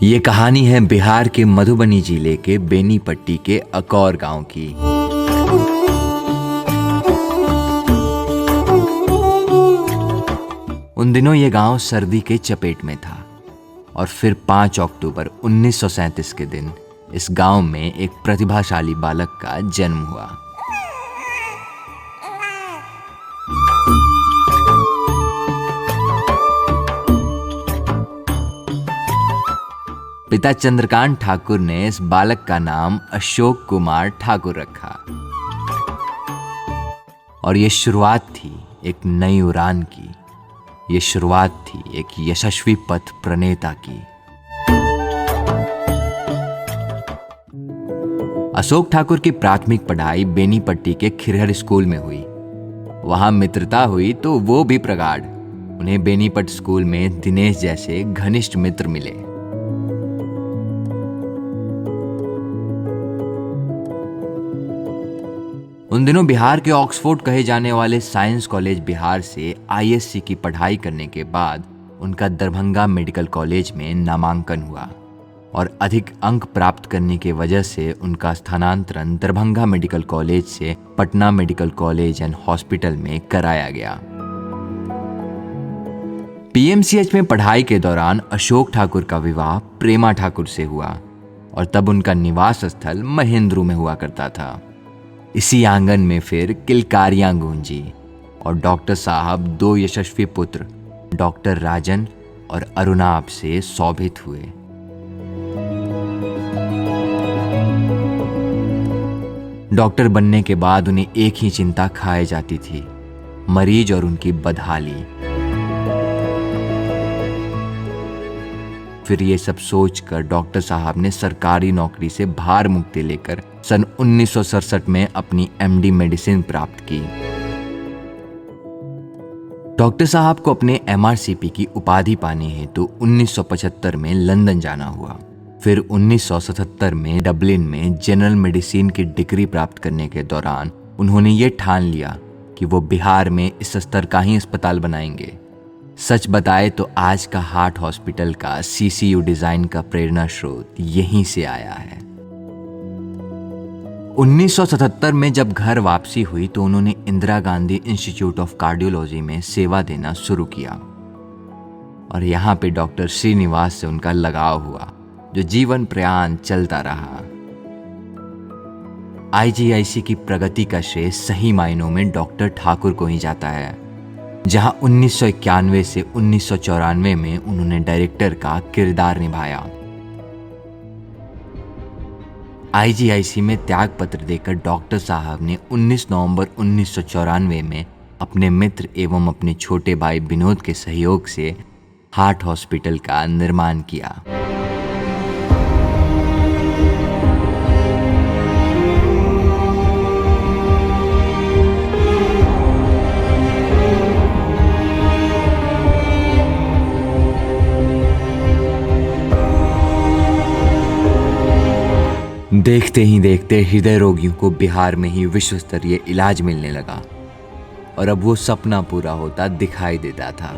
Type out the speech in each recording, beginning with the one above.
ये कहानी है बिहार के मधुबनी जिले के बेनीपट्टी के अकौर गांव की। उन दिनों ये गांव सर्दी के चपेट में था और फिर 5 अक्टूबर 1937 के दिन इस गांव में एक प्रतिभाशाली बालक का जन्म हुआ। पिता चंद्रकांत ठाकुर ने इस बालक का नाम अशोक कुमार ठाकुर रखा और ये शुरुआत थी एक नई उड़ान की। ये शुरुआत थी एक यशस्वी पथ प्रणेता की। अशोक ठाकुर की प्राथमिक पढ़ाई बेनीपट्टी के खिरहर स्कूल में हुई। वहां मित्रता हुई तो वो भी प्रगाढ़। उन्हें बेनीपट्टी स्कूल में दिनेश जैसे घनिष्ठ मित्र मिले। उन दिनों बिहार के ऑक्सफोर्ड कहे जाने वाले साइंस कॉलेज बिहार से आईएससी की पढ़ाई करने के बाद उनका दरभंगा मेडिकल कॉलेज में नामांकन हुआ और अधिक अंक प्राप्त करने की वजह से उनका स्थानांतरण दरभंगा मेडिकल कॉलेज से Patna medical college and hospital में कराया गया। पीएमसीएच में पढ़ाई के दौरान अशोक ठाकुर का विवाह प्रेमा ठाकुर से हुआ और तब उनका निवास स्थल महेंद्रू में हुआ करता था। इसी आंगन में फिर किलकारियां गूंजी और डॉक्टर साहब 2 यशस्वी पुत्र डॉक्टर राजन और अरुणाभ से शोभित हुए। डॉक्टर बनने के बाद उन्हें एक ही चिंता खाए जाती थी, मरीज और उनकी बदहाली। फिर ये सब सोचकर डॉक्टर साहब ने सरकारी नौकरी से भार मुक्ति लेकर सन 1967 में अपनी एमडी मेडिसिन प्राप्त की। डॉक्टर साहब को अपने एमआरसीपी की उपाधि पाने हेतु 1975 में लंदन जाना हुआ। फिर 1977 में डबलिन में जनरल मेडिसिन की डिग्री प्राप्त करने के दौरान उन्होंने ये ठान लिया कि वो बिहार में इस स्तर का ही अस्पताल बनाएंगे। सच बताए तो आज का हार्ट हॉस्पिटल का सीसीयू डिजाइन का प्रेरणा स्रोत यहीं से आया है। 1977 में जब घर वापसी हुई तो उन्होंने Indira Gandhi institute of cardiology में सेवा देना शुरू किया और यहाँ पे डॉक्टर श्रीनिवास से उनका लगाव हुआ जो जीवन प्रयाण चलता रहा। आईजीआईसी की प्रगति का श्रेय सही मायनों में डॉक्टर ठाकुर को ही जाता है, जहां 1991 से 1994 में उन्होंने डायरेक्टर का किरदार निभाया। आईजीआईसी में त्याग पत्र देकर डॉक्टर साहब ने 19 नवंबर 1994 में अपने मित्र एवं अपने छोटे भाई विनोद के सहयोग से हार्ट हॉस्पिटल का निर्माण किया। देखते ही देखते हृदय रोगियों को बिहार में ही विश्व स्तरीय इलाज मिलने लगा और अब वो सपना पूरा होता दिखाई देता था।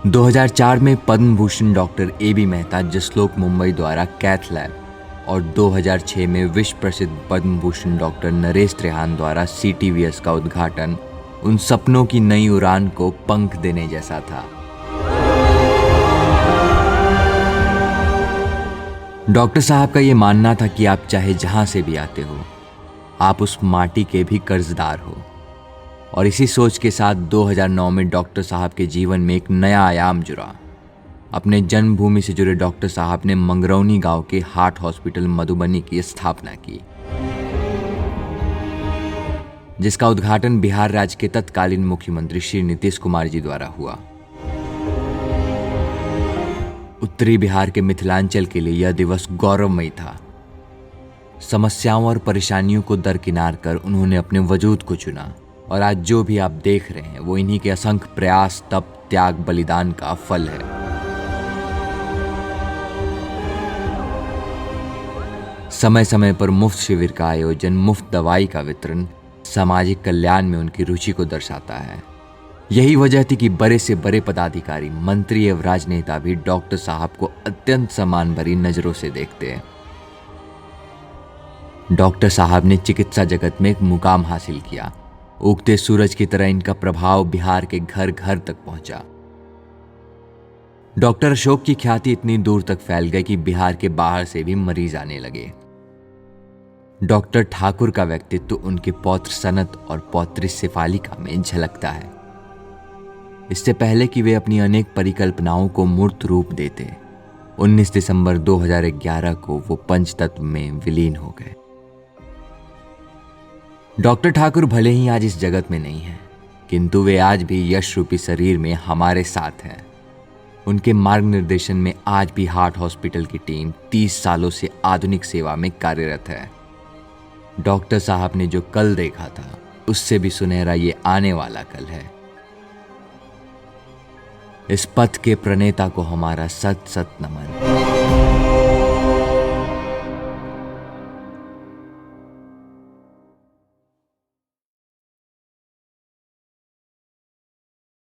2004 में पद्म भूषण डॉक्टर एबी मेहता जसलोक मुंबई द्वारा कैथ लैब और 2006 में विश्व प्रसिद्ध पद्म भूषण डॉक्टर नरेश त्रेहान द्वारा सीटीवीएस का उद्घाटन उन सपनों की नई उड़ान को पंख देने जैसा था। डॉक्टर साहब का ये मानना था कि आप चाहे जहां से भी आते हो, आप उस माटी के भी कर्जदार हो और इसी सोच के साथ 2009 में डॉक्टर साहब के जीवन में एक नया आयाम जुड़ा। अपने जन्मभूमि से जुड़े डॉक्टर साहब ने मंगरौनी गांव के हार्ट हॉस्पिटल मधुबनी की स्थापना की, जिसका उद्घाटन बिहार राज्य के तत्कालीन मुख्यमंत्री श्री नीतीश कुमार जी द्वारा हुआ। उत्तरी बिहार के मिथिलांचल के लिए यह दिवस गौरवमयी था। समस्याओं और परेशानियों को दरकिनार कर उन्होंने अपने वजूद को चुना और आज जो भी आप देख रहे हैं वो इन्हीं के असंख्य प्रयास, तप, त्याग, बलिदान का फल है। समय समय पर मुफ्त शिविर का आयोजन, मुफ्त दवाई का वितरण सामाजिक कल्याण में उनकी रुचि को दर्शाता है। यही वजह थी कि बड़े से बड़े पदाधिकारी, मंत्री एवं राजनेता भी डॉक्टर साहब को अत्यंत सम्मान भरी नजरों से देखते हैं। डॉक्टर साहब ने चिकित्सा जगत में एक मुकाम हासिल किया। उगते सूरज की तरह इनका प्रभाव बिहार के घर घर तक पहुंचा। डॉक्टर अशोक की ख्याति इतनी दूर तक फैल गई कि बिहार के बाहर से भी मरीज आने लगे। डॉक्टर ठाकुर का व्यक्तित्व उनके पौत्र सनत और पौत्री शेफालिका में झलकता है। इससे पहले कि वे अपनी अनेक परिकल्पनाओं को मूर्त रूप देते, 19 दिसंबर 2011 को वो पंचतत्व में विलीन हो गए। डॉक्टर ठाकुर भले ही आज इस जगत में नहीं हैं, किंतु वे आज भी यश रूपी शरीर में हमारे साथ हैं। उनके मार्ग निर्देशन में आज भी हार्ट हॉस्पिटल की टीम 30 सालों से आधुनिक सेवा में कार्यरत है। डॉक्टर साहब ने जो कल देखा था, उससे भी सुनहरा ये आने वाला कल है। इस पथ के प्रणेता को हमारा सत सत नमन।